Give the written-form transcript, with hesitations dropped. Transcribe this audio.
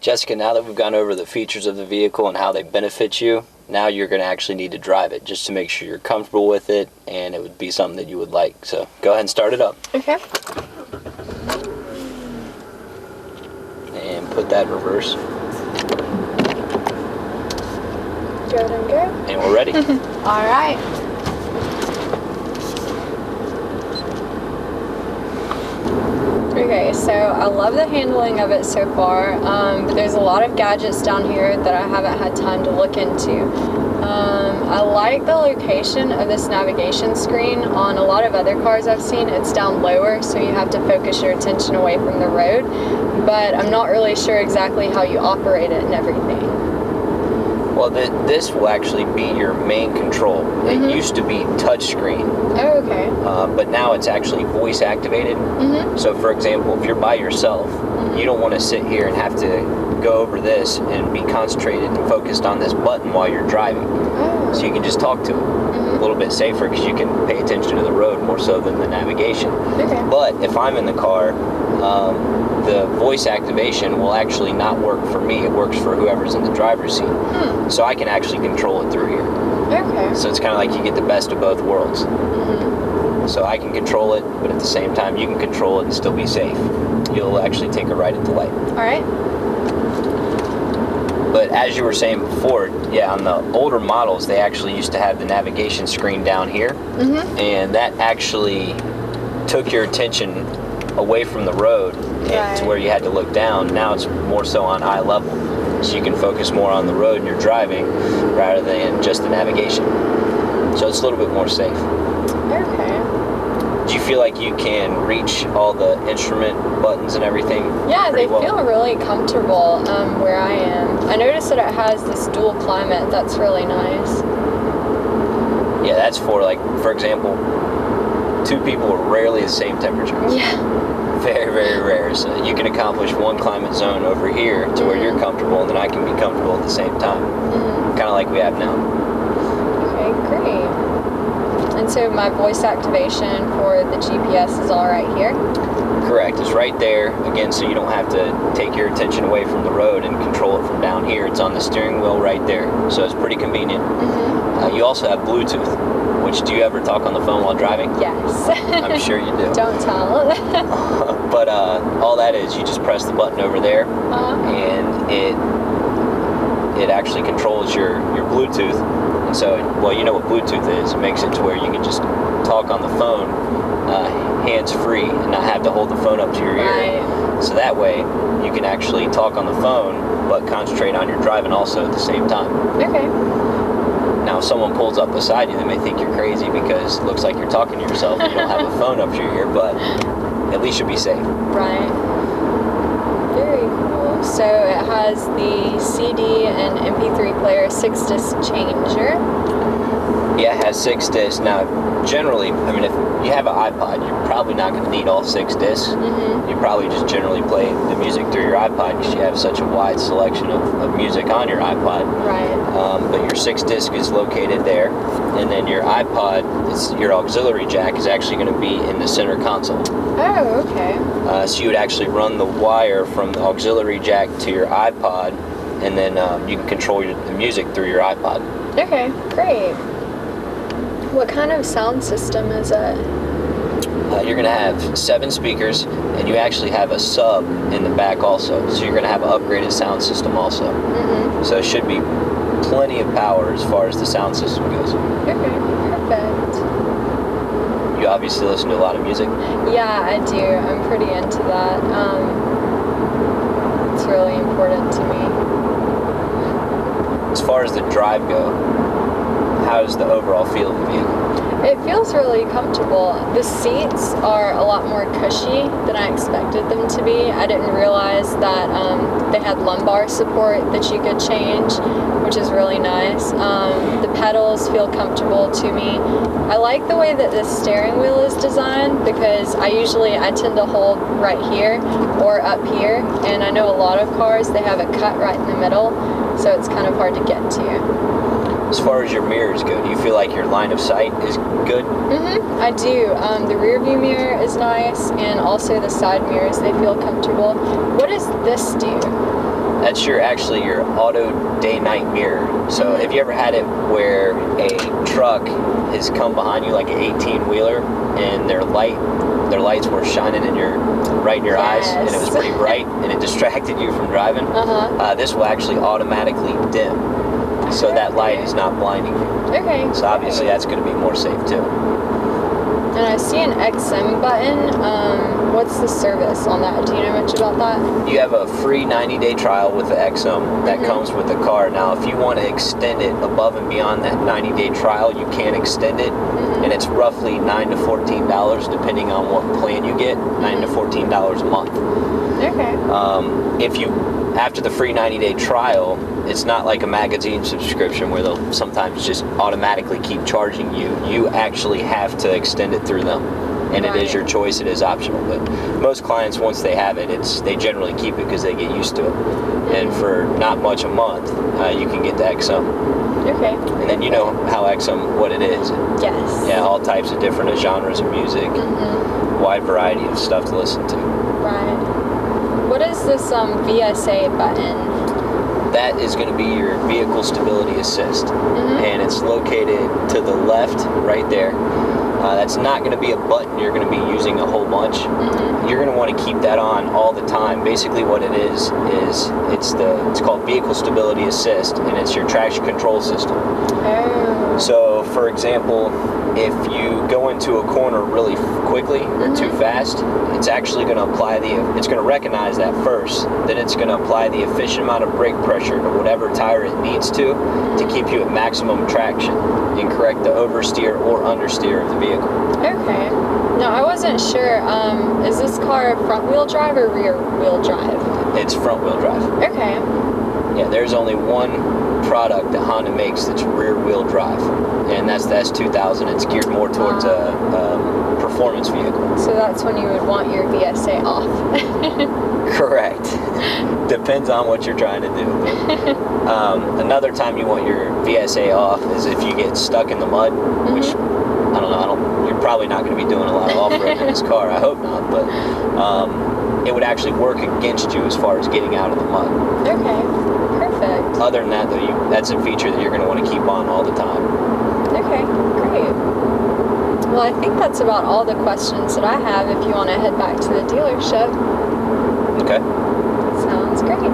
Jessica, now that we've gone over the features of the vehicle and how they benefit you, now you're going to actually need to drive it just to make sure you're comfortable with it and it would be something that you would like. So go ahead and start it up. Okay. And put that in reverse. Go ahead and go. And we're ready. All right. Okay, so I love the handling of it so far, but there's a lot of gadgets down here that I haven't had time to look into. I like the location of this navigation screen. On a lot of other cars I've seen, it's down lower, so you have to focus your attention away from the road, but I'm not really sure exactly how you operate it and everything. Well, this will actually be your main control. It used to be touchscreen. Oh, okay. But now it's actually voice activated. So for example, if you're by yourself, you don't want to sit here and have to go over this and be concentrated and focused on this button while you're driving. Oh. So you can just talk to it a little bit safer because you can pay attention to the road more so than the navigation. Okay. But if I'm in the car, the voice activation will actually not work for me. It works for whoever's in the driver's seat. So I can actually control it through here. Okay. So it's kind of like you get the best of both worlds. So I can control it, but at the same time you can control it and still be safe. You'll actually take a right at the light. All right. But as you were saying before, yeah, on the older models, they actually used to have the navigation screen down here. And that actually took your attention away from the road and to where you had to look down. Now it's more so on eye level. So you can focus more on the road and you're driving rather than just the navigation. So it's a little bit more safe. Okay. Do you feel like you can reach all the instrument buttons and everything? Yeah, they well? feel really comfortable where I am. I noticed that it has this dual climate. That's really nice. Yeah, that's for, like, for example, two people are rarely the same temperature. Yeah. Very, very rare. So you can accomplish one climate zone over here to where you're comfortable, and then I can be comfortable at the same time. Kind of like we have now. Okay, great. And so my voice activation for the GPS is all right here? Correct. It's right there, again, so you don't have to take your attention away from the road and control it from down here. It's on the steering wheel right there, so it's pretty convenient. You also have Bluetooth, which, do you ever talk on the phone while driving? Yes. I'm sure you do. Don't tell. But all that is, you just press the button over there, and it actually controls your Bluetooth. And so, well, you know what Bluetooth is. It makes it to where you can just talk on the phone hands-free and not have to hold the phone up to your ear. So that way, you can actually talk on the phone, but concentrate on your driving also at the same time. Okay. Now, if someone pulls up beside you, they may think you're crazy because it looks like you're talking to yourself and you don't have a phone up to your ear, but at least you'll be safe. Right. Very cool. So it has the CD and MP3 player 6-disc changer. Yeah, it has 6 discs. Now, generally, I mean, if you have an iPod, you're probably not going to need all 6 discs. You probably just generally play the music through your iPod because you have such a wide selection of music on your iPod. Right. But your 6 disc is located there, and then your iPod, your auxiliary jack is actually going to be in the center console. Oh, okay. So you would actually run the wire from the auxiliary jack to your iPod, and then you can control the music through your iPod. Okay, great. What kind of sound system is it? You're going to have 7 speakers, and you actually have a sub in the back also. So you're going to have an upgraded sound system also. So it should be plenty of power as far as the sound system goes. Okay, perfect. You obviously listen to a lot of music. Yeah, I do. I'm pretty into that. It's really important to me. As far as the drive go, how does the overall feel of the vehicle? It feels really comfortable. The seats are a lot more cushy than I expected them to be. I didn't realize that they had lumbar support that you could change, which is really nice. The pedals feel comfortable to me. I like the way that the steering wheel is designed because I tend to hold right here or up here, and I know a lot of cars, they have it cut right in the middle, so it's kind of hard to get to. As far as your mirrors go, do you feel like your line of sight is good? I do. The rear view mirror is nice, and also the side mirrors, they feel comfortable. What does this do? That's actually your auto day-night mirror. So have you ever had it where a truck has come behind you, like an 18-wheeler, and their lights were shining right in your eyes, and it was pretty bright, and it distracted you from driving? This will actually automatically dim, so that light is not blinding you. Okay. So obviously that's going to be more safe too. And I see an XM button. What's the service on that? Do you know much about that? You have a free 90-day trial with the XM that comes with the car. Now, if you want to extend it above and beyond that 90-day trial, you can extend it, and it's roughly $9 to $14 depending on what plan you get. $9 to $14 a month. Okay. If you after the free 90-day trial, it's not like a magazine subscription where they'll sometimes just automatically keep charging you. You actually have to extend it through them. And it is your choice, it is optional. But most clients, once they have it, they generally keep it because they get used to it. And for not much a month, you can get the XM. Okay. And then you know how XM, what it is. Yes. Yeah, all types of different genres of music, wide variety of stuff to listen to. Right. What is this VSA button? That is going to be your vehicle stability assist, and it's located to the left right there. That's not going to be a button you're going to be using a whole bunch. You're going to want to keep that on all the time. Basically what it is it's called vehicle stability assist, and it's your traction control system. So for example, if you go into a corner really quickly or too fast, it's actually going to apply it's going to recognize that first, then it's going to apply the efficient amount of brake pressure to whatever tire it needs to keep you at maximum traction and correct the oversteer or understeer of the vehicle. Okay. Now, I wasn't sure, is this car front wheel drive or rear wheel drive? It's front wheel drive. Okay. Yeah, there's only one product that Honda makes that's rear wheel drive, and that's the S2000. It's geared more towards a performance vehicle. So that's when you would want your VSA off. Correct. Depends on what you're trying to do. Another time you want your VSA off is if you get stuck in the mud, which I don't know. You're probably not going to be doing a lot of off-road in this car. I hope not, but it would actually work against you as far as getting out of the mud. Okay. Perfect. Other than that, though, that's a feature that you're going to want to keep on all the time. Okay, great. Well, I think that's about all the questions that I have if you want to head back to the dealership. Okay. Sounds great.